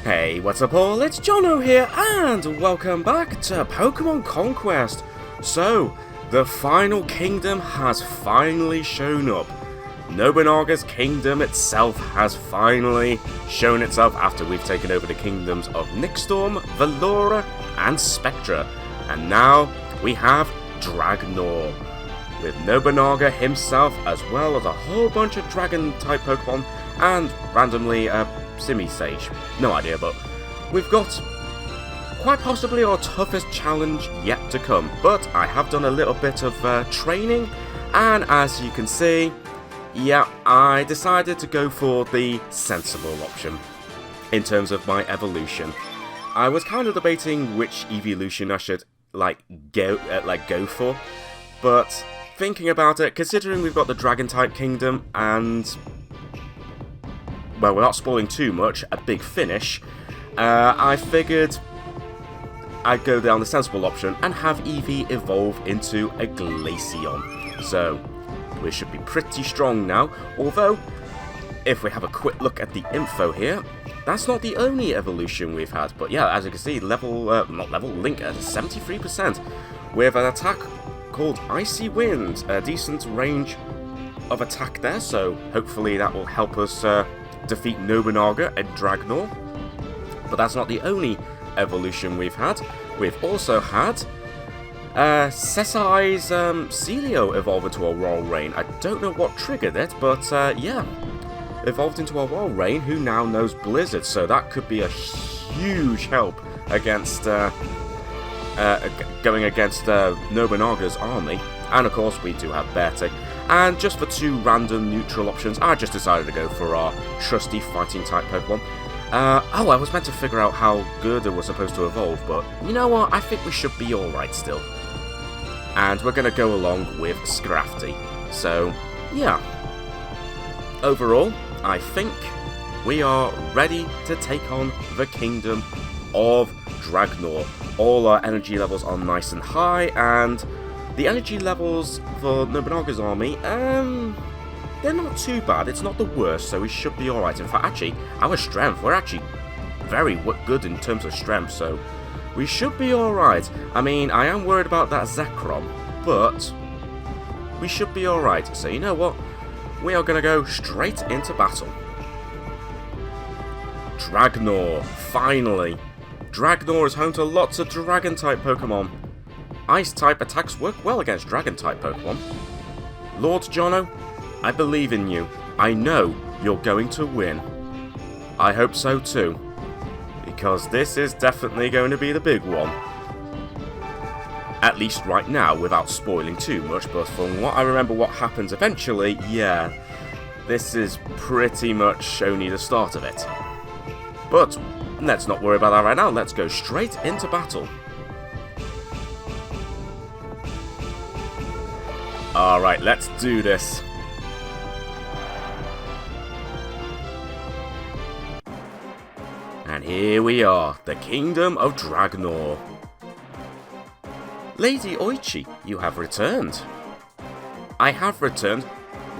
Hey, what's up all? It's Jono here, and welcome back to Pokémon Conquest. So, the final kingdom has finally shown up. Nobunaga's kingdom itself has finally shown itself after we've taken over the kingdoms of Nixstorm, Valora, and Spectra. And now we have Dragnor, with Nobunaga himself, as well as a whole bunch of dragon-type Pokemon, and randomly Simisage. No idea, but we've got quite possibly our toughest challenge yet to come. But I have done a little bit of training, and as you can see, yeah, I decided to go for the sensible option in terms of my evolution. I was kind of debating which evolution I should go for, but thinking about it, considering we've got the Dragon-type kingdom and, well, without spoiling too much, a big finish, I figured I'd go down the sensible option and have Eevee evolve into a Glaceon. So, we should be pretty strong now, although, if we have a quick look at the info here, that's not the only evolution we've had. But yeah, as you can see, Link at 73%, with an attack called Icy Wind, a decent range of attack there, so hopefully that will help us defeat Nobunaga and Dragnor. But that's not the only evolution we've had. We've also had Sesai's Celio evolve into a Royal Rain. I don't know what triggered it, but yeah, evolved into a Royal Rain who now knows Blizzard, so that could be a huge help against going against Nobunaga's army. And of course we do have Bertie. And just for two random neutral options, I just decided to go for our trusty fighting type Pokemon. I was meant to figure out how good it was supposed to evolve, but you know what, I think we should be alright still. And we're going to go along with Scrafty. So, yeah. Overall, I think we are ready to take on the kingdom of Dragnor. All our energy levels are nice and high, and the energy levels for Nobunaga's army, they're not too bad. It's not the worst, so we should be alright. In fact, actually, our strength, we're actually very good in terms of strength, so we should be alright. I mean, I am worried about that Zekrom, but we should be alright. So you know what? We are going to go straight into battle. Dragnor, finally. Dragnor is home to lots of Dragon-type Pokemon. Ice-type attacks work well against Dragon-type Pokemon. Lord Jono, I believe in you. I know you're going to win. I hope so too, because this is definitely going to be the big one. At least right now, without spoiling too much, but from what I remember what happens eventually, yeah, this is pretty much only the start of it. But let's not worry about that right now, let's go straight into battle. Alright, let's do this. And here we are, the Kingdom of Dragnor. Lady Oichi, you have returned. I have returned,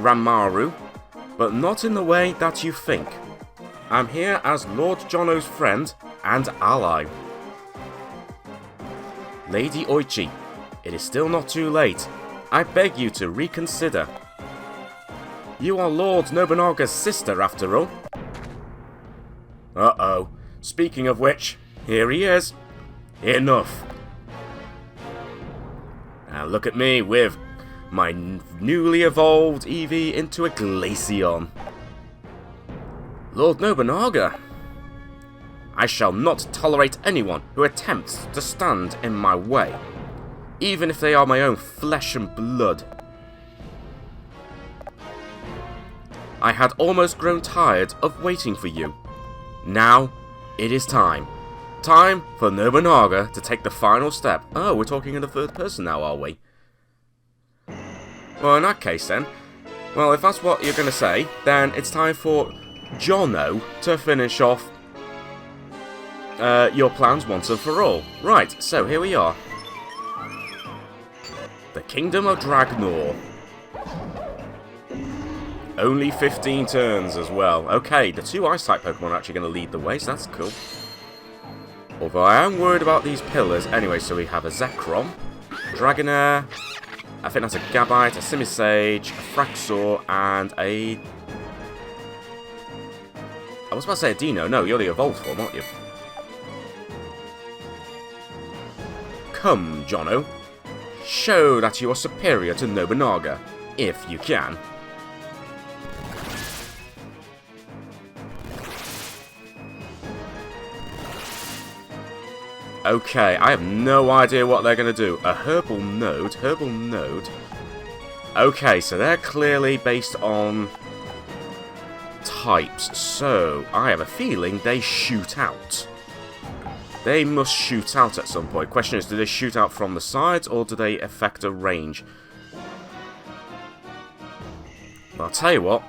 Ranmaru, but not in the way that you think. I'm here as Lord Jono's friend and ally. Lady Oichi, it is still not too late. I beg you to reconsider. You are Lord Nobunaga's sister, after all. Uh-oh. Speaking of which, here he is. Enough. Now look at me with my newly evolved Eevee into a Glaceon. Lord Nobunaga, I shall not tolerate anyone who attempts to stand in my way, even if they are my own flesh and blood. I had almost grown tired of waiting for you. Now, it is time. Time for Nobunaga to take the final step. Oh, we're talking in the third person now, are we? Well, in that case then, well, if that's what you're going to say, then it's time for Jono to finish off your plans once and for all. Right, so here we are. The Kingdom of Dragnor. Only 15 turns as well. Okay, the two Ice-type Pokemon are actually going to lead the way, so that's cool. Although I am worried about these pillars. Anyway, so we have a Zekrom, Dragnor, I think that's a Gabite, a Simisage, a Fraxor, and a... I was about to say a Dino. No, you're the evolved form, aren't you? Come, Jono. Show that you are superior to Nobunaga, if you can. Okay, I have no idea what they're going to do. A herbal node. Okay, so they're clearly based on types. So, I have a feeling they shoot out. They must shoot out at some point. Question is, do they shoot out from the sides or do they affect a range? Well, I'll tell you what.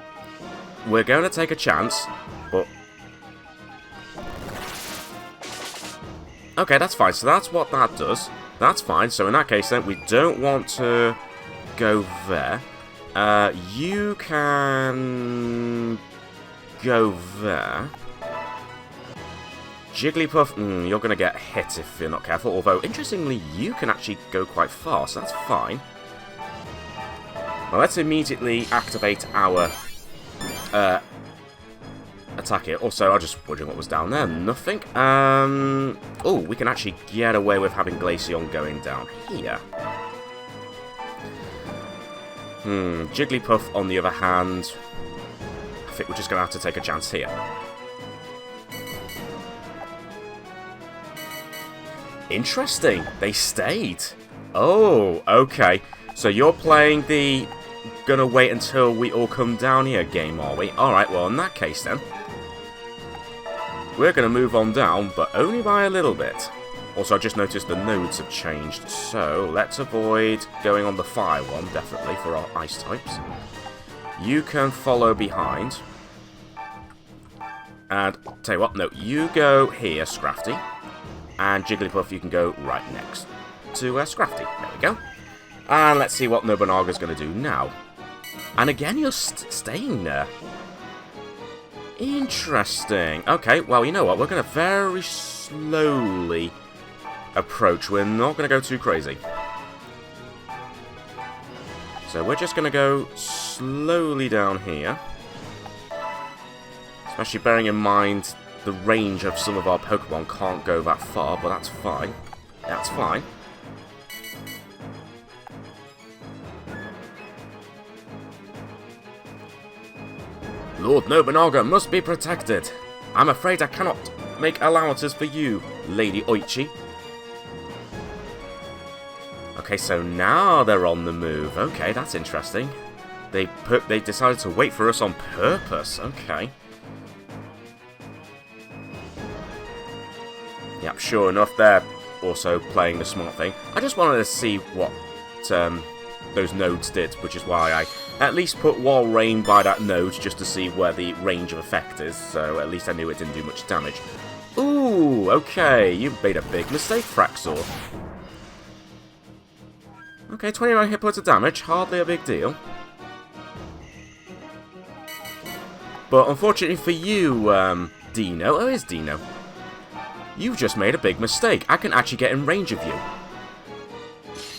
We're going to take a chance, but... Okay, that's fine. So that's what that does. That's fine. So in that case, then, we don't want to go there. You can go there. Jigglypuff, you're going to get hit if you're not careful. Although, interestingly, you can actually go quite far, so that's fine. Well, let's immediately activate our attack here. Also, I was just wondering what was down there. Nothing. Oh, we can actually get away with having Glaceon going down here. Jigglypuff, on the other hand, I think we're just going to have to take a chance here. Interesting. They stayed. Oh, okay. So you're playing the gonna wait until we all come down here game, are we? Alright, well, in that case, then, we're going to move on down, but only by a little bit. Also, I just noticed the nodes have changed, so let's avoid going on the fire one, definitely, for our ice types. You can follow behind. And, tell you what, no, you go here, Scrafty. And Jigglypuff, you can go right next to Scrafty. There we go. And let's see what Nobunaga's going to do now. And again, you're staying there. Interesting. Okay, well, you know what? We're going to very slowly approach. We're not going to go too crazy. So we're just going to go slowly down here. Especially bearing in mind the range of some of our Pokemon can't go that far, but that's fine. That's fine. Lord Nobunaga must be protected. I'm afraid I cannot make allowances for you, Lady Oichi. Okay, so now they're on the move. Okay, that's interesting. They decided to wait for us on purpose. Okay. Yep, sure enough, they're also playing the smart thing. I just wanted to see what those nodes did, which is why I at least put Wall Rain by that node just to see where the range of effect is, so at least I knew it didn't do much damage. Ooh, okay, you've made a big mistake, Fraxor. Okay, 29 hit points of damage, hardly a big deal. But unfortunately for you, Dino, oh, it's Dino. You've just made a big mistake. I can actually get in range of you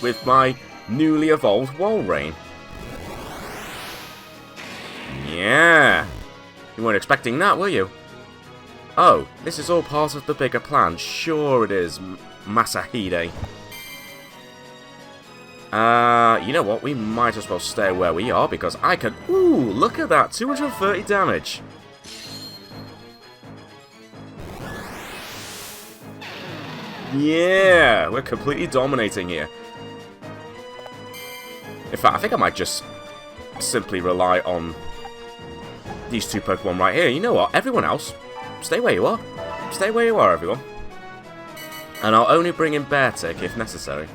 with my newly evolved Wall Rain. Yeah. You weren't expecting that, were you? Oh, this is all part of the bigger plan. Sure it is, Masahide. You know what? We might as well stay where we are because I can... Ooh, look at that. 230 damage. Yeah, we're completely dominating here. In fact, I think I might just simply rely on these two Pokemon right here. You know what? Everyone else, stay where you are. Stay where you are, everyone. And I'll only bring in Beartick if necessary.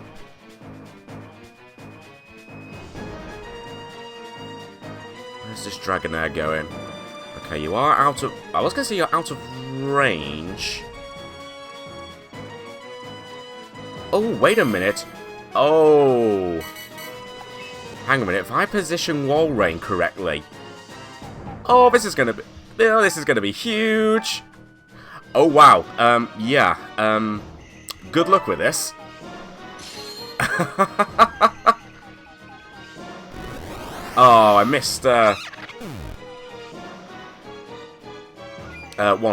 Where's this Dragonair going? Okay, you are out of... I was going to say you're out of range. Oh, wait a minute. Oh. Hang on a minute. If I position Wall Rain correctly, Oh, this is gonna be... Oh, this is gonna be huge. Oh, wow. Yeah. Good luck with this. Oh, I missed, one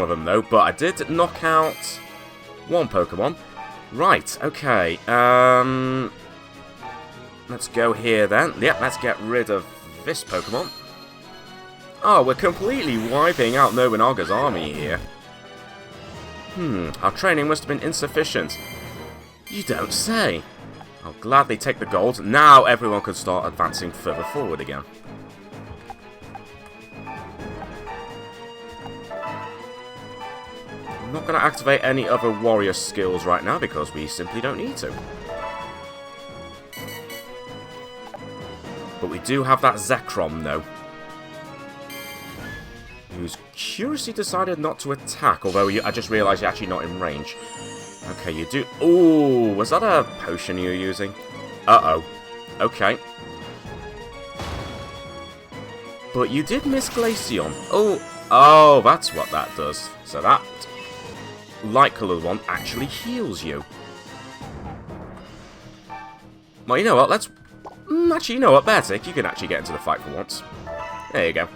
of them, though. But I did knock out one Pokemon. Right, okay. Let's go here, then. Yep, let's get rid of this Pokemon. Oh, we're completely wiping out Nobunaga's army here. Our training must have been insufficient. You don't say. I'll gladly take the gold. Now everyone can start advancing further forward again. I'm not going to activate any other warrior skills right now because we simply don't need to. But we do have that Zekrom, though, who's curiously decided not to attack, although I just realised you're actually not in range. Okay, you do... Ooh, was that a potion you were using? Uh-oh. Okay. But you did miss Glaceon. Oh, that's what that does. So that light-coloured one actually heals you. Well, you know what, let's... Actually, you know what, Beartic, you can actually get into the fight for once. There you go.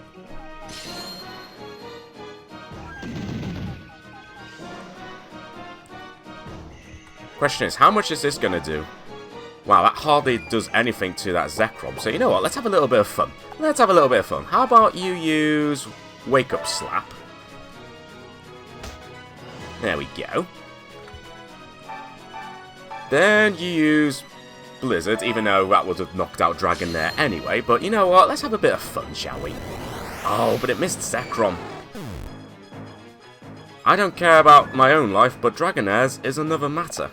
Question is, how much is this going to do? Wow, that hardly does anything to that Zekrom. So you know what, let's have a little bit of fun. Let's have a little bit of fun. How about you use Wake Up Slap? There we go. Then you use Blizzard, even though that would have knocked out Dragnor anyway. But you know what, let's have a bit of fun, shall we? Oh, but it missed Zekrom. I don't care about my own life, but Dragonair's is another matter.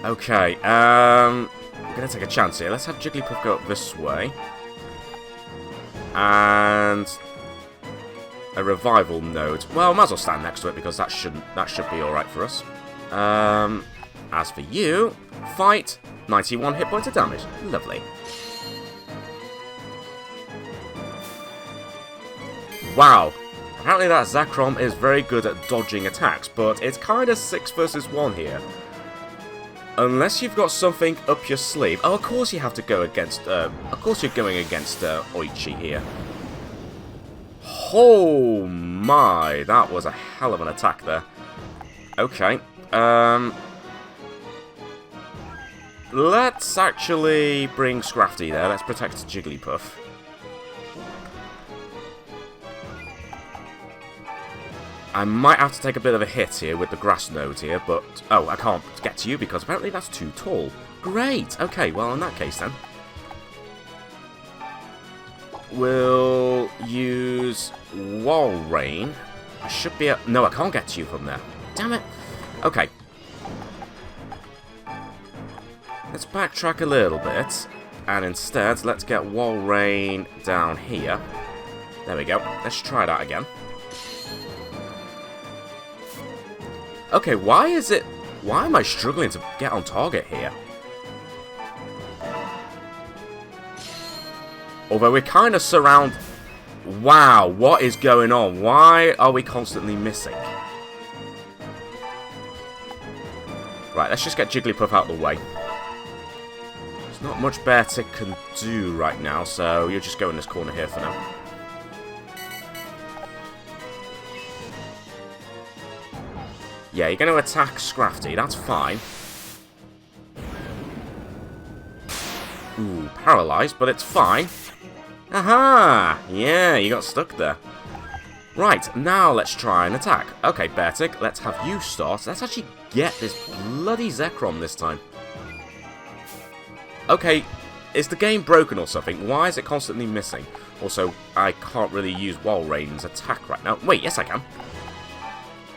Okay, I'm going to take a chance here. Let's have Jigglypuff go up this way. And a revival node. Well, might as well stand next to it because that should be alright for us. As for you, fight, 91 hit points of damage. Lovely. Wow. Apparently that Zekrom is very good at dodging attacks, but it's kind of 6 versus 1 here. Unless you've got something up your sleeve. Oh, of course you have to go against... of course you're going against Oichi here. Oh my, that was a hell of an attack there. Okay. Let's actually bring Scrafty there. Let's protect Jigglypuff. I might have to take a bit of a hit here with the grass node here, but... Oh, I can't get to you because apparently that's too tall. Great! Okay, well, in that case then. We'll use Wall Rain. I should be... No, I can't get to you from there. Damn it! Okay. Let's backtrack a little bit. And instead, let's get Wall Rain down here. There we go. Let's try that again. Okay, why am I struggling to get on target here? Although we're kind of surrounded... Wow, what is going on? Why are we constantly missing? Right, let's just get Jigglypuff out of the way. There's not much Beartic can do right now, so you'll just go in this corner here for now. Yeah, you're going to attack Scrafty, that's fine. Ooh, paralyzed, but it's fine. Aha! Yeah, you got stuck there. Right, now let's try and attack. Okay, Beartic, let's have you start. Let's actually get this bloody Zekrom this time. Okay, is the game broken or something? Why is it constantly missing? Also, I can't really use Wall Rain's attack right now. Wait, yes I can.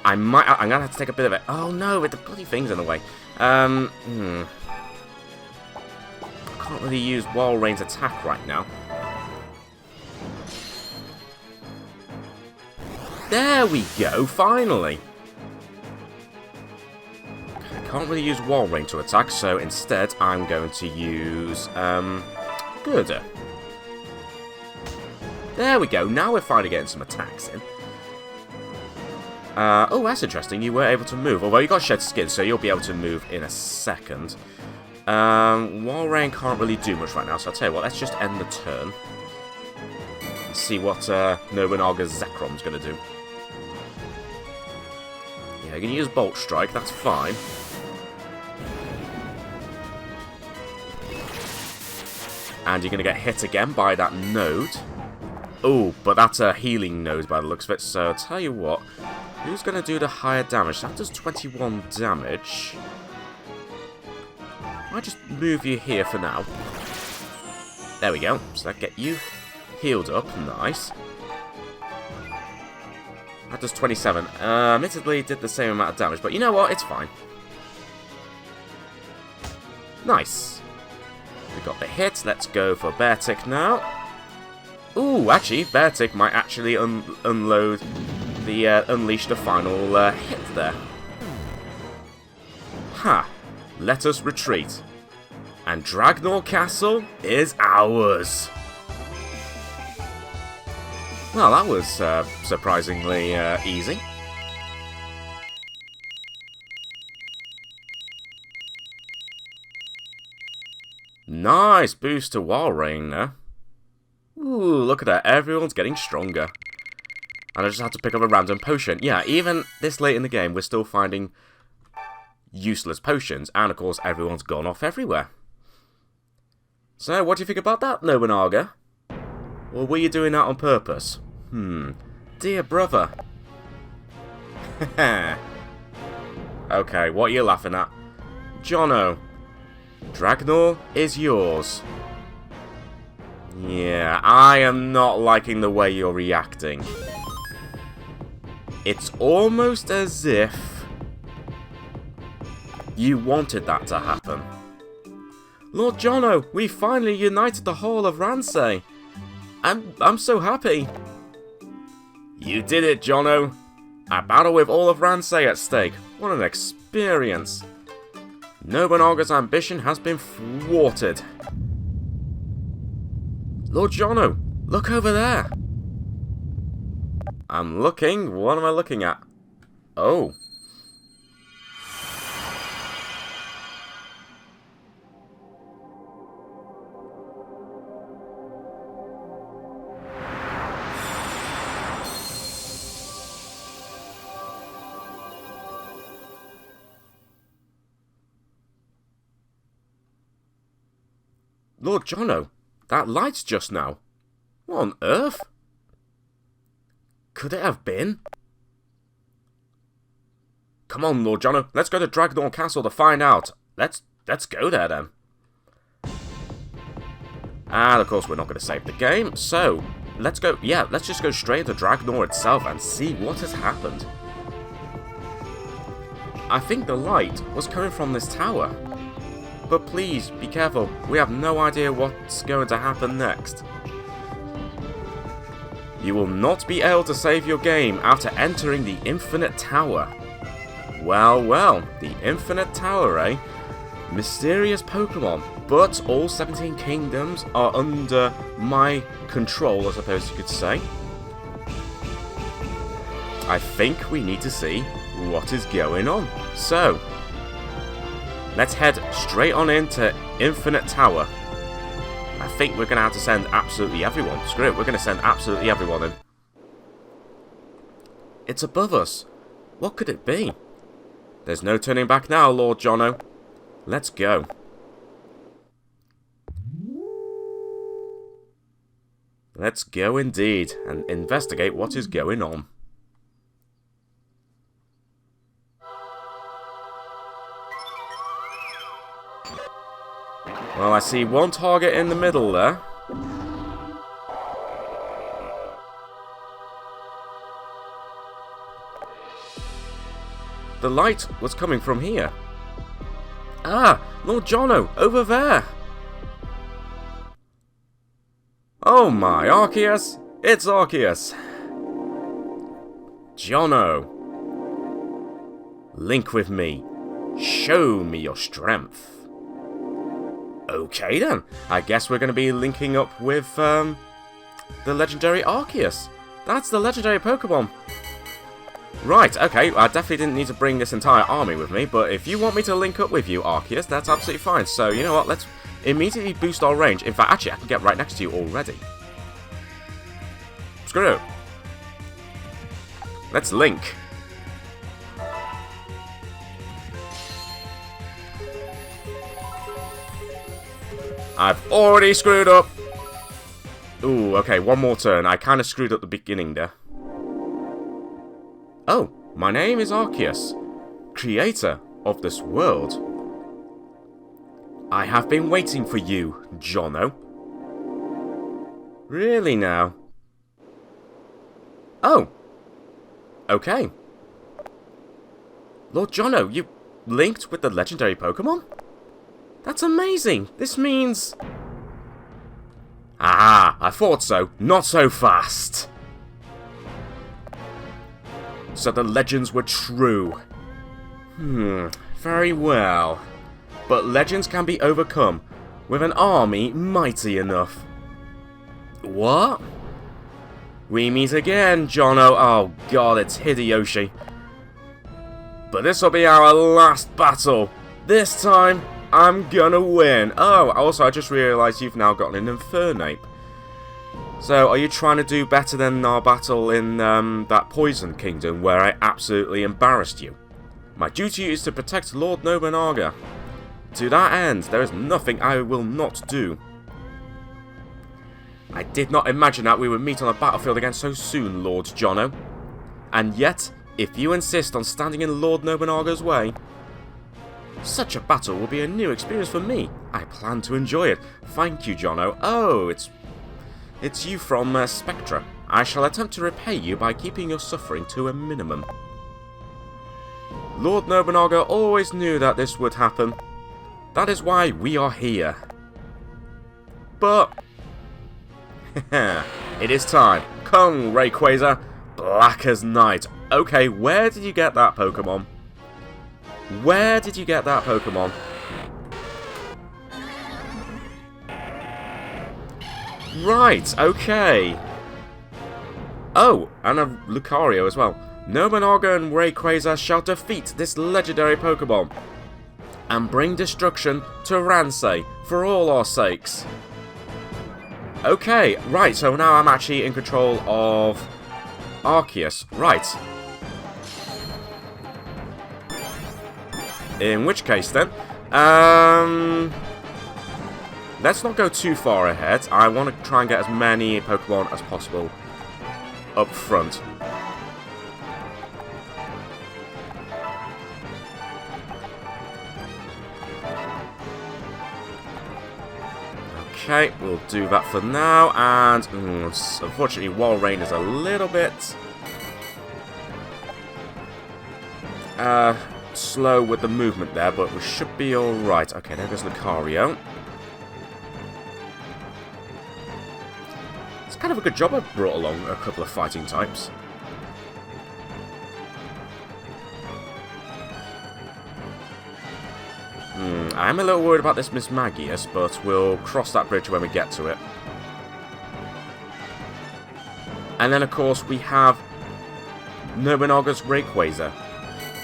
I'm going to have to take a bit of it. Oh no, with the bloody things in the way. I can't really use Wall Rain's attack right now. There we go, finally. I can't really use Wall Rain to attack, so instead I'm going to use Girder. There we go. Now we're finally getting some attacks in. Oh, that's interesting. You were able to move. Although you got shed skin, so you'll be able to move in a second. Walrein can't really do much right now, so I'll tell you what. Let's just end the turn. Let's see what Nobunaga's Zekrom's going to do. Yeah, you can use Bolt Strike. That's fine. And you're going to get hit again by that node. Oh, but that's a healing node by the looks of it. So, I'll tell you what. Who's going to do the higher damage? That does 21 damage. I'll just move you here for now. There we go. So that get you healed up. Nice. That does 27. Admittedly, did the same amount of damage. But you know what? It's fine. Nice. We got the hit. Let's go for Beartick now. Ooh, actually, Beartick might actually unload the unleash the final hit there. Ha! Let us retreat. And Dragnor Castle is ours. Well, that was surprisingly easy. Nice boost to Walrein there. Ooh, look at that. Everyone's getting stronger. And I just had to pick up a random potion. Yeah, even this late in the game, we're still finding useless potions. And, of course, everyone's gone off everywhere. So, what do you think about that, Nobunaga? Or were you doing that on purpose? Dear brother. Okay, what are you laughing at? Jono, Dragnor is yours. Yeah, I am not liking the way you're reacting. It's almost as if you wanted that to happen. Lord Jono, we finally united the whole of Ransei. I'm so happy. You did it, Jono. A battle with all of Ransei at stake. What an experience. Nobunaga's ambition has been thwarted. Lord Jono, look over there. I'm looking. What am I looking at? Oh. Lord Jono, that light's just now. What on earth? Could it have been? Come on, Lord Jono, let's go to Dragnor Castle to find out. Let's go there then. And of course we're not going to save the game, so let's go. Yeah, let's just go straight to Dragnor itself and see what has happened. I think the light was coming from this tower. But please, be careful. We have no idea what's going to happen next. You will not be able to save your game after entering the Infinite Tower. Well, well, the Infinite Tower, eh? Mysterious Pokémon, but all 17 kingdoms are under my control, I suppose you could say. I think we need to see what is going on. So, let's head straight on into Infinite Tower. I think we're going to have to send absolutely everyone. Screw it, we're going to send absolutely everyone in. It's above us. What could it be? There's no turning back now, Lord Jono. Let's go. Let's go indeed, and investigate what is going on. Well, I see one target in the middle there. The light was coming from here. Ah, Lord Jono, over there. Oh my, Arceus! It's Arceus! Jono! Link with me. Show me your strength. Okay then, I guess we're going to be linking up with the legendary Arceus. That's the legendary Pokemon. Right, okay, I definitely didn't need to bring this entire army with me, but if you want me to link up with you, Arceus, that's absolutely fine. So, you know what, let's immediately boost our range. In fact, actually, I can get right next to you already. Screw it. Let's link. I've already screwed up. Ooh, okay, one more turn. I kind of screwed up the beginning there. Oh, my name is Arceus, creator of this world. I have been waiting for you, Jono. Really now? Oh. Okay. Lord Jono, you linked with the legendary Pokemon? That's amazing. This means... Ah, I thought so. Not so fast. So the legends were true. Very well. But legends can be overcome with an army mighty enough. What? We meet again, Jono. Oh god, it's Hideyoshi. But this will be our last battle. This time, I'm gonna win. Oh, also, I just realised you've now gotten an Infernape. So, are you trying to do better than our battle in that Poison Kingdom where I absolutely embarrassed you? My duty is to protect Lord Nobunaga. To that end, there is nothing I will not do. I did not imagine that we would meet on a battlefield again so soon, Lord Jono. And yet, if you insist on standing in Lord Nobunaga's way, such a battle will be a new experience for me. I plan to enjoy it. Thank you, Jono. Oh, it's you from Spectra. I shall attempt to repay you by keeping your suffering to a minimum. Lord Nobunaga always knew that this would happen. That is why we are here. But... it is time. Come, Rayquaza. Black as night. Okay, where did you get that Pokemon? Where did you get that Pokemon? Right, okay. Oh, and a Lucario as well. Nobunaga and Rayquaza shall defeat this legendary Pokemon and bring destruction to Ransei for all our sakes. Okay, right, so now I'm actually in control of Arceus. Right. In which case then, let's not go too far ahead. I want to try and get as many Pokemon as possible up front. Okay, we'll do that for now, and unfortunately Walrein is a little bit slow with the movement there, but we should be alright. Okay, there goes Lucario. It's kind of a good job I brought along a couple of fighting types. I'm a little worried about this Miss Magius, but we'll cross that bridge when we get to it. And then, of course, we have Nobunaga's Rayquaza.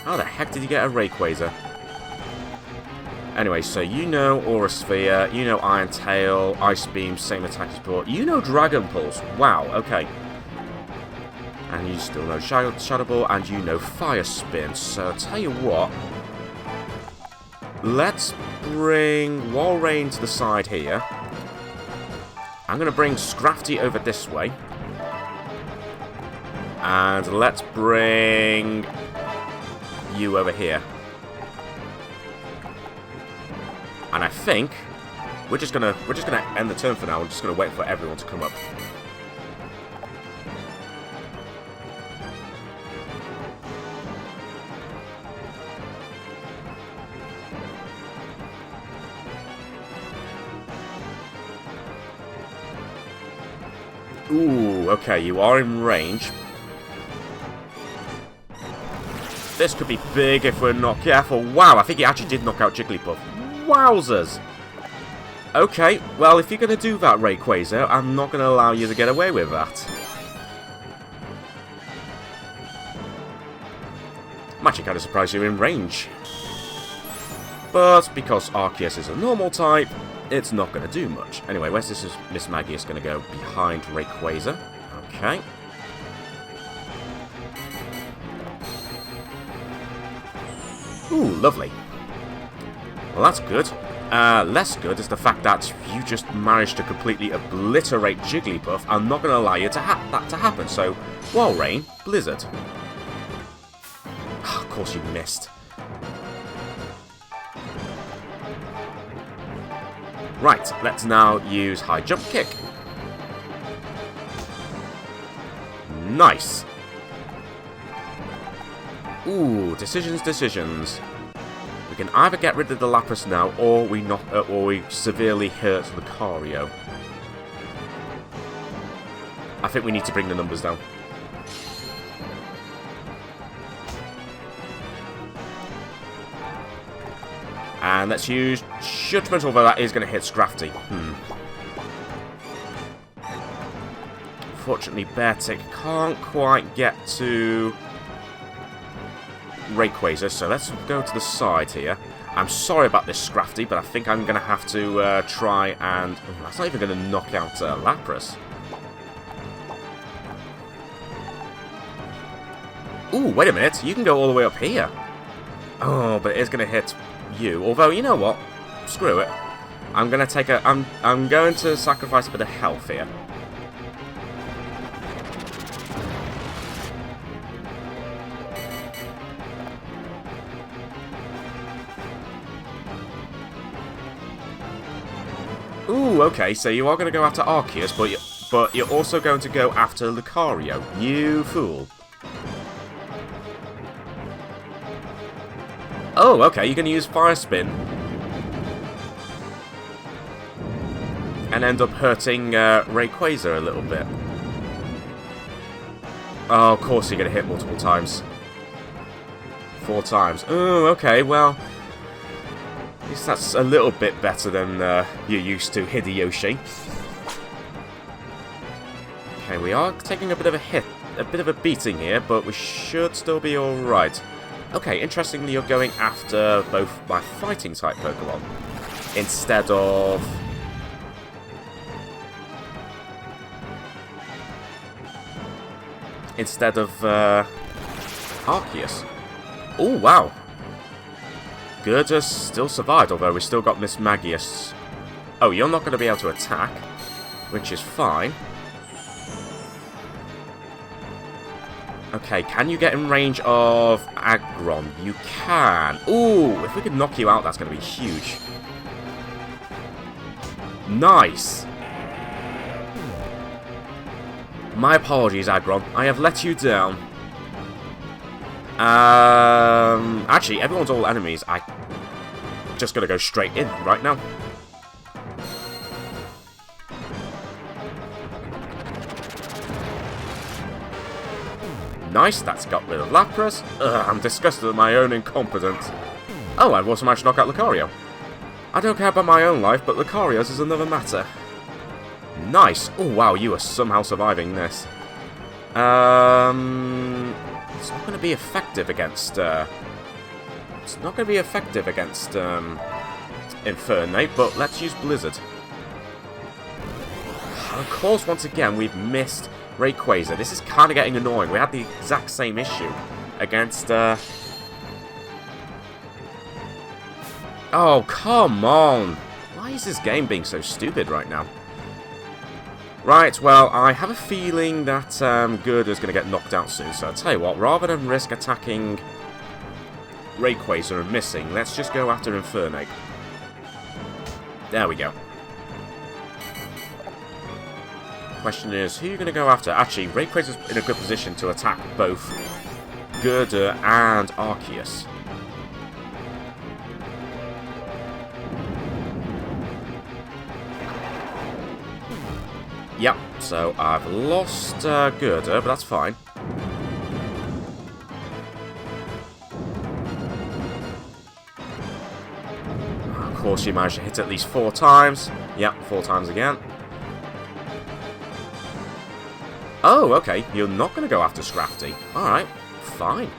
How the heck did you get a Rayquaza? Anyway, so you know Aura Sphere, you know Iron Tail, Ice Beam, same attack support, you know Dragon Pulse. Wow, okay. And you still know Shadow Ball, and you know Fire Spin. So, I'll tell you what. Let's bring Walrein to the side here. I'm going to bring Scrafty over this way. And let's bring you over here. And I think we're just gonna end the turn for now. We're just gonna wait for everyone to come up. Ooh, okay, you are in range. This could be big if we're not careful. Wow, I think he actually did knock out Jigglypuff. Wowzers! Okay, well, if you're going to do that, Rayquaza, I'm not going to allow you to get away with that. I'm actually kind of surprised you're in range. But because Arceus is a normal type, it's not going to do much. Anyway, where's this Miss Magius going to go? Behind Rayquaza. Okay. Ooh, lovely. Well, that's good. Less good is the fact that you just managed to completely obliterate Jigglypuff. I'm not going to allow you to that to happen. So, Wall Rain, Blizzard. Of course you missed. Right, let's now use High Jump Kick. Nice. Ooh, decisions. We can either get rid of the Lapras now, or we severely hurt Lucario. I think we need to bring the numbers down. And let's use Judgment, although that is going to hit Scrafty. Unfortunately, Beartick can't quite get to Rayquaza, so let's go to the side here. I'm sorry about this Scrafty, but I think I'm going to have to try and... that's not even going to knock out Lapras. Ooh, wait a minute. You can go all the way up here. Oh, but it is going to hit you. Although, you know what? Screw it. I'm going to take a... I'm going to sacrifice a bit of health here. Ooh, okay, so you are going to go after Arceus, but you're also going to go after Lucario. You fool. Oh, okay, you're going to use Fire Spin. And end up hurting Rayquaza a little bit. Oh, of course you're going to hit multiple times. 4 times. Oh, okay, well... at least that's a little bit better than you're used to, Hideyoshi. Okay, we are taking a bit of a hit, a bit of a beating here, but we should still be alright. Okay, interestingly, you're going after both my fighting-type Pokemon, instead of... Arceus. Oh, wow. Gerda's still survived, although we've still got Miss Magius. Oh, you're not going to be able to attack, which is fine. Okay, can you get in range of Aggron? You can. Ooh, if we could knock you out, that's going to be huge. Nice. My apologies, Aggron. I have let you down. Actually, everyone's all enemies. I just gotta go straight in right now. Nice, that's got rid of Lapras. Ugh, I'm disgusted at my own incompetence. Oh, I've also managed to knock out Lucario. I don't care about my own life, but Lucario's is another matter. Nice. Oh, wow, you are somehow surviving this. It's not going to be effective against... it's not going to be effective against Infernape, but let's use Blizzard. And of course, once again, we've missed Rayquaza. This is kind of getting annoying. We had the exact same issue against... Oh, come on! Why is this game being so stupid right now? Right, well, I have a feeling that Gerda's going to get knocked out soon, so I'll tell you what, rather than risk attacking Rayquaza and missing, let's just go after Infernape. There we go. Question is, who are you going to go after? Actually, Rayquaza's in a good position to attack both Gerda and Arceus. Yep, so I've lost Gerda, but that's fine. Of course you managed to hit at least 4 times. Yep, 4 times again. Oh, okay. You're not going to go after Scrafty. Alright, fine.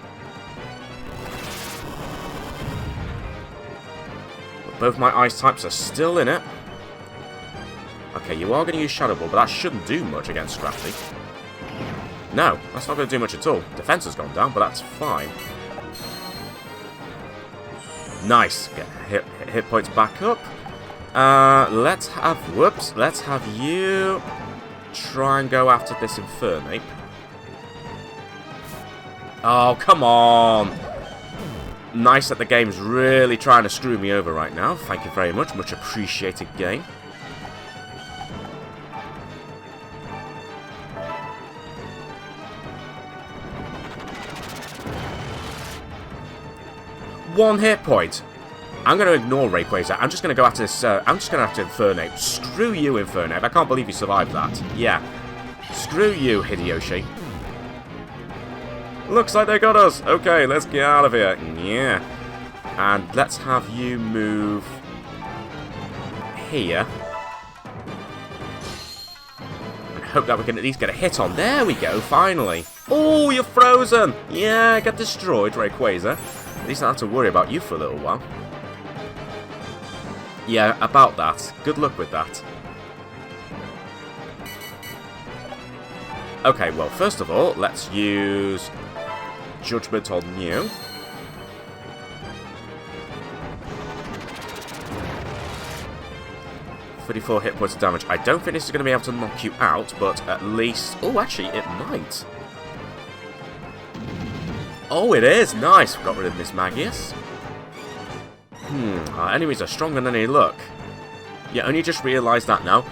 But both my ice types are still in it. Okay, you are going to use Shadow Ball, but that shouldn't do much against Scrafty. No, that's not going to do much at all. Defense has gone down, but that's fine. Nice. Get hit points back up. Let's have you try and go after this Infernape. Oh, come on. Nice that the game's really trying to screw me over right now. Thank you very much. Much appreciated, game. One hit point. I'm going to ignore Rayquaza. I'm just going to go after this. I'm just going to have to Infernape. Screw you, Infernape. I can't believe you survived that. Yeah. Screw you, Hideyoshi. Looks like they got us. Okay, let's get out of here. Yeah. And let's have you move here. And hope that we can at least get a hit on. There we go, finally. Oh, you're frozen. Yeah, get destroyed, Rayquaza. At least I don't have to worry about you for a little while. Yeah, about that. Good luck with that. Okay, well, first of all, let's use Judgment on you. $34 hit points of damage. I don't think this is going to be able to knock you out, but at least... Oh, actually, it might. Oh, it is! Nice! Got rid of Miss Magius. Our enemies are stronger than they look. You only just realised that now.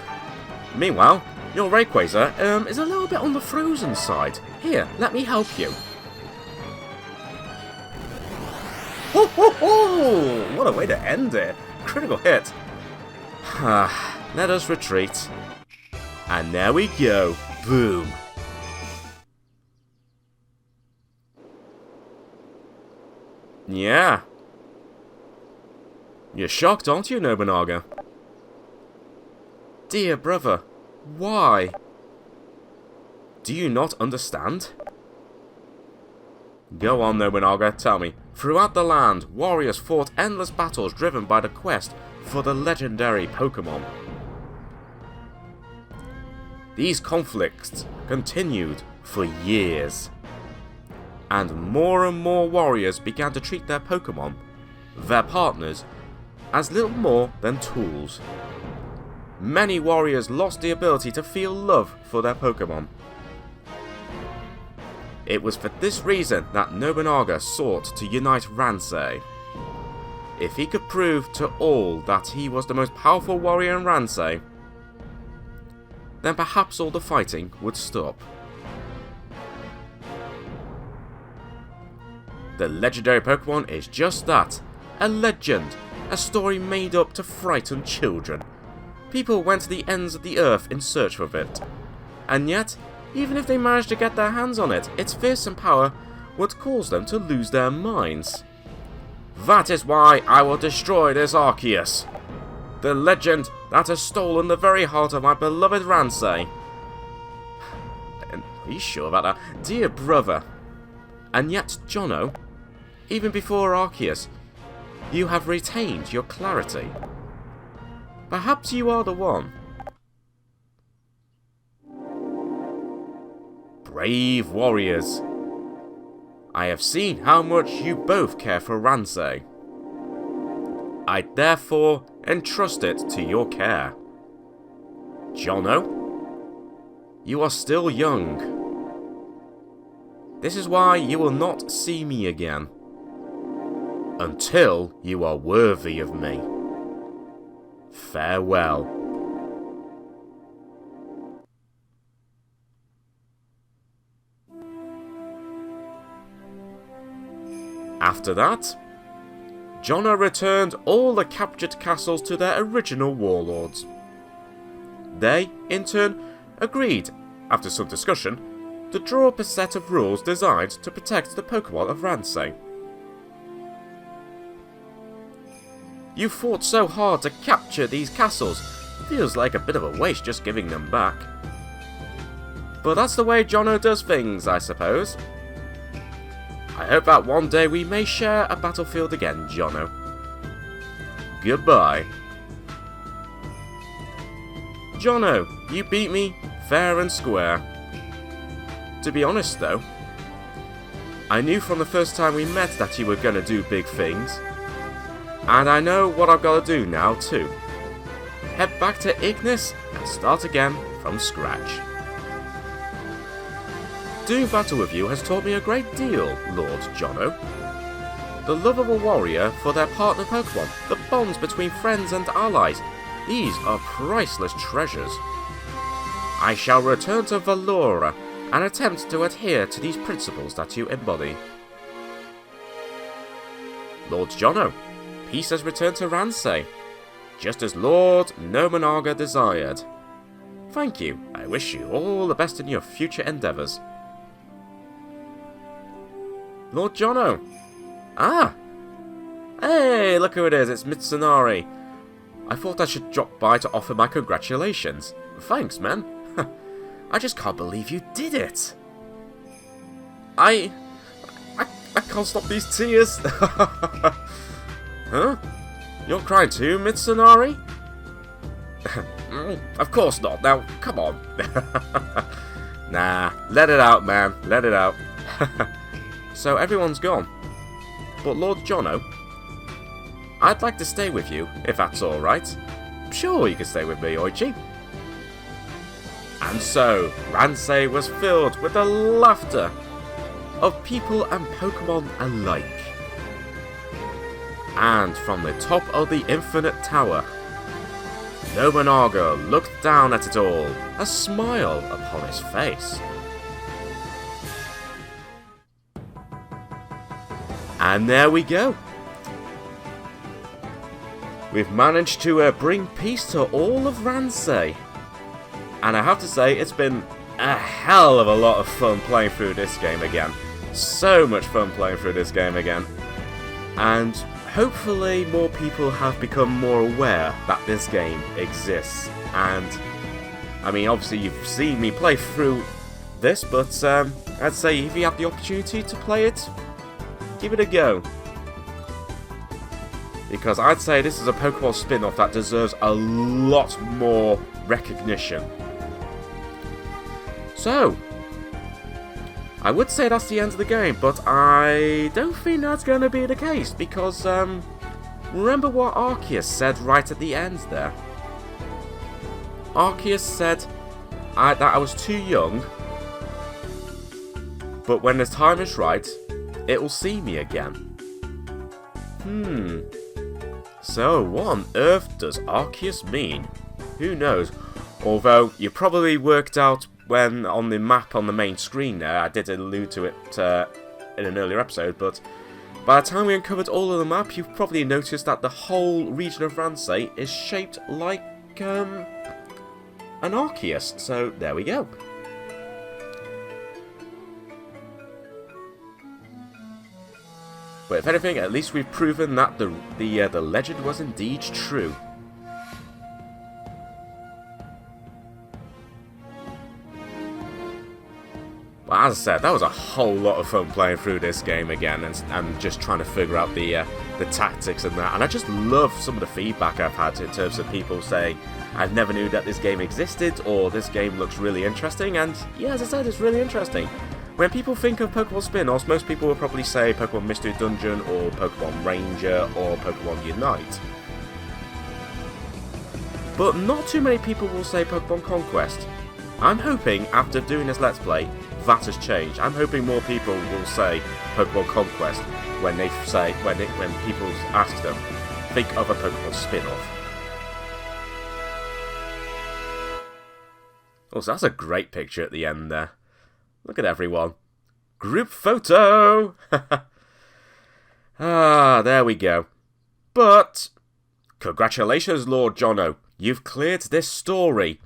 Meanwhile, your Rayquaza is a little bit on the frozen side. Here, let me help you. Ho, ho, ho! What a way to end it. Critical hit. Let us retreat. And there we go. Boom. Yeah. You're shocked, aren't you, Nobunaga? Dear brother, why? Do you not understand? Go on, Nobunaga, tell me. Throughout the land, warriors fought endless battles driven by the quest for the legendary Pokémon. These conflicts continued for years. And more warriors began to treat their Pokémon, their partners, as little more than tools. Many warriors lost the ability to feel love for their Pokémon. It was for this reason that Nobunaga sought to unite Ransei. If he could prove to all that he was the most powerful warrior in Ransei, then perhaps all the fighting would stop. The legendary Pokémon is just that, a legend, a story made up to frighten children. People went to the ends of the earth in search of it. And yet, even if they managed to get their hands on it, its fearsome power would cause them to lose their minds. That is why I will destroy this Arceus, the legend that has stolen the very heart of my beloved Ransei. Are you sure about that? Dear brother. And yet, Jono, even before Arceus, you have retained your clarity. Perhaps you are the one. Brave warriors. I have seen how much you both care for Ransei. I therefore entrust it to your care. Jono, you are still young. This is why you will not see me again. Until you are worthy of me. Farewell. After that, Jono returned all the captured castles to their original warlords. They, in turn, agreed, after some discussion, to draw up a set of rules designed to protect the Pokémon of Ransei. You fought so hard to capture these castles. Feels like a bit of a waste just giving them back. But that's the way Jono does things, I suppose. I hope that one day we may share a battlefield again, Jono. Goodbye. Jono, you beat me fair and square. To be honest though, I knew from the first time we met that you were gonna do big things. And I know what I've got to do now too. Head back to Ignis and start again from scratch. Doing battle with you has taught me a great deal, Lord Jono. The love of a warrior for their partner Pokemon, the bonds between friends and allies, these are priceless treasures. I shall return to Valora and attempt to adhere to these principles that you embody. Lord Jono, peace has returned to Ransei, just as Lord Nobunaga desired. Thank you. I wish you all the best in your future endeavours. Lord Jono. Ah! Hey, look who it is. It's Mitsunari. I thought I should drop by to offer my congratulations. Thanks, man. I just can't believe you did it. I can't stop these tears. Huh? You're crying too, Mitsunari? Of course not. Now, come on. Nah, let it out, man. Let it out. So everyone's gone. But Lord Jono, I'd like to stay with you, if that's alright. Sure, you can stay with me, Oichi. And so, Ransei was filled with the laughter of people and Pokemon alike. And from the top of the Infinite Tower, Nobunaga looked down at it all, a smile upon his face. And there we go. We've managed to bring peace to all of Ransei. And I have to say, it's been a hell of a lot of fun playing through this game again. So much fun playing through this game again. And hopefully more people have become more aware that this game exists. And, I mean, obviously you've seen me play through this, but I'd say if you have the opportunity to play it, give it a go. Because I'd say this is a Pokemon spin-off that deserves a lot more recognition. So, I would say that's the end of the game, but I don't think that's going to be the case, because remember what Arceus said right at the end there? Arceus said that I was too young, but when the time is right, it will see me again. So what on earth does Arceus mean? Who knows? Although you probably worked out when on the map on the main screen there, I did allude to it in an earlier episode, but by the time we uncovered all of the map, you've probably noticed that the whole region of Ransei is shaped like an Arceus. So there we go. But if anything, at least we've proven that the legend was indeed true. Well, as I said, that was a whole lot of fun playing through this game again and just trying to figure out the tactics and that. And I just love some of the feedback I've had in terms of people saying, I never knew that this game existed, or this game looks really interesting. And yeah, as I said, it's really interesting. When people think of Pokemon spin-offs, most people will probably say Pokemon Mystery Dungeon, or Pokemon Ranger, or Pokemon Unite. But not too many people will say Pokemon Conquest. I'm hoping, after doing this Let's Play, that has changed. I'm hoping more people will say Pokemon Conquest when they say, when people ask them, think of a Pokemon spin-off. Also, that's a great picture at the end there. Look at everyone. Group photo! Ah, there we go. But, congratulations, Lord Jono. You've cleared this story.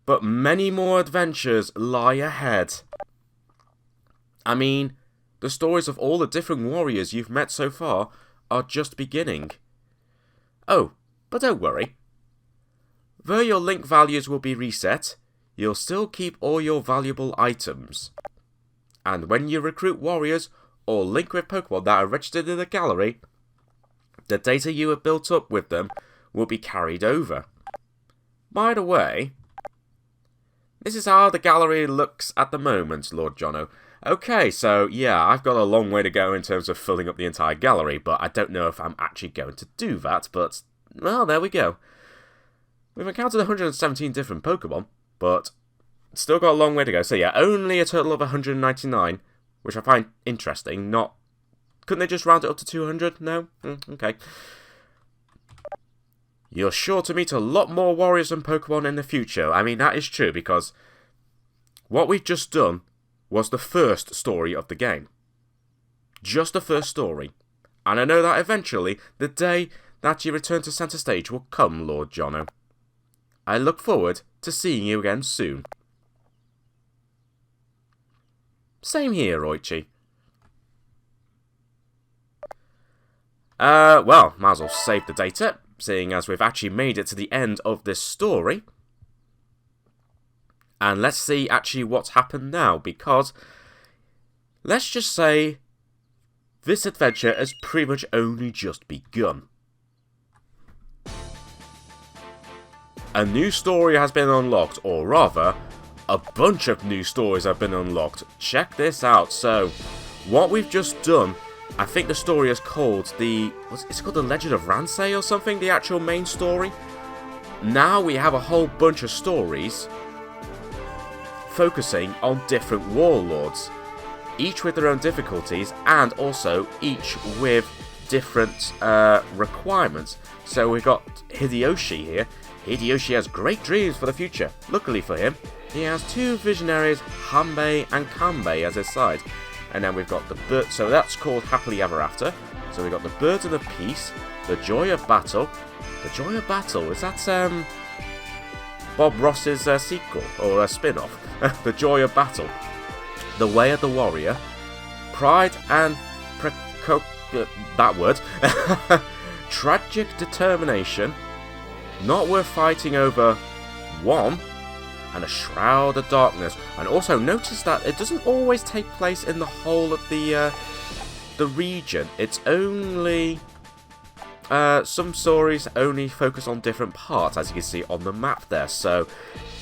But many more adventures lie ahead. I mean, the stories of all the different warriors you've met so far are just beginning. Oh, but don't worry. Though your link values will be reset, you'll still keep all your valuable items. And when you recruit warriors or link with Pokemon that are registered in the gallery, the data you have built up with them will be carried over. By the way, this is how the gallery looks at the moment, Lord Jono. Okay, so yeah, I've got a long way to go in terms of filling up the entire gallery, but I don't know if I'm actually going to do that, but, well, there we go. We've encountered 117 different Pokemon, but still got a long way to go. So yeah, only a total of 199, which I find interesting. Couldn't they just round it up to 200? No? Okay. You're sure to meet a lot more warriors and Pokemon in the future. I mean, that is true, because what we've just done was the first story of the game. Just the first story. And I know that eventually, the day that you return to Center Stage will come, Lord Jono. I look forward to seeing you again soon. Same here, Oichi. Well, might as well save the data, seeing as we've actually made it to the end of this story. And let's see actually what's happened now, because let's just say this adventure has pretty much only just begun. A new story has been unlocked, or rather, a bunch of new stories have been unlocked. Check this out. So, what we've just done, I think the story is called it's called The Legend of Ransei or something, the actual main story. Now we have a whole bunch of stories focusing on different warlords, each with their own difficulties, and also each with different requirements. So we've got Hideyoshi here. Hideyoshi has great dreams for the future. Luckily for him, he has two visionaries, Hanbei and Kanbei, as his side. And then we've got the bird, so that's called Happily Ever After. So we've got the Birds of the Peace, the Joy of Battle. The Joy of Battle, is that Bob Ross's sequel, or a spin-off? The Joy of Battle. The Way of the Warrior. Pride and that word. Tragic Determination. Not Worth Fighting Over 1, and A Shroud of Darkness. And also notice that it doesn't always take place in the whole of the region. It's only some stories only focus on different parts, as you can see on the map there. So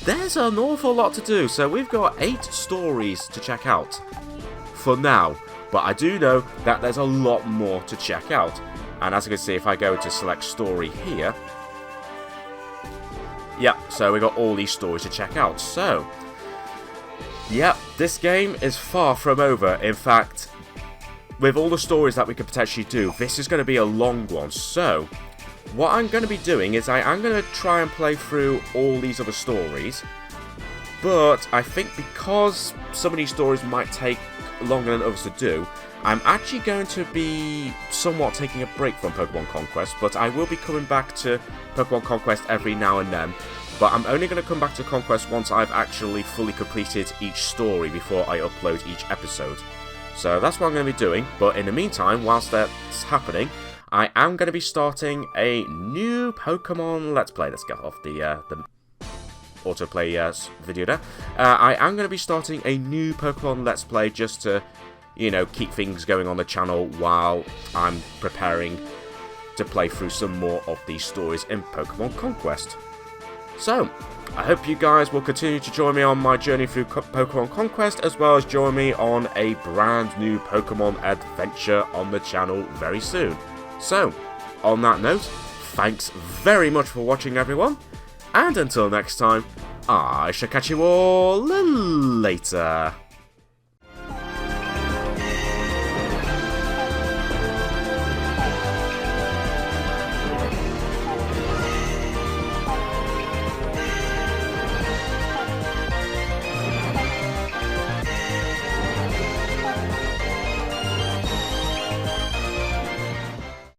there's an awful lot to do. So we've got 8 stories to check out for now, but I do know that there's a lot more to check out. And as you can see, if I go to select story here, yeah, so we got all these stories to check out. So, yeah, this game is far from over. In fact, with all the stories that we could potentially do, this is going to be a long one. So, what I'm going to be doing is I'm going to try and play through all these other stories. But I think because some of these stories might take longer than others to do, I'm actually going to be somewhat taking a break from Pokémon Conquest, but I will be coming back to Pokémon Conquest every now and then. But I'm only going to come back to Conquest once I've actually fully completed each story before I upload each episode. So that's what I'm going to be doing, but in the meantime, whilst that's happening, I am going to be starting a new Pokémon Let's Play. Let's get off the autoplay video there. I am going to be starting a new Pokémon Let's Play just to, you know, keep things going on the channel while I'm preparing to play through some more of these stories in Pokémon Conquest. So, I hope you guys will continue to join me on my journey through Pokémon Conquest, as well as join me on a brand new Pokémon adventure on the channel very soon. So, on that note, thanks very much for watching, everyone, and until next time, I shall catch you all later.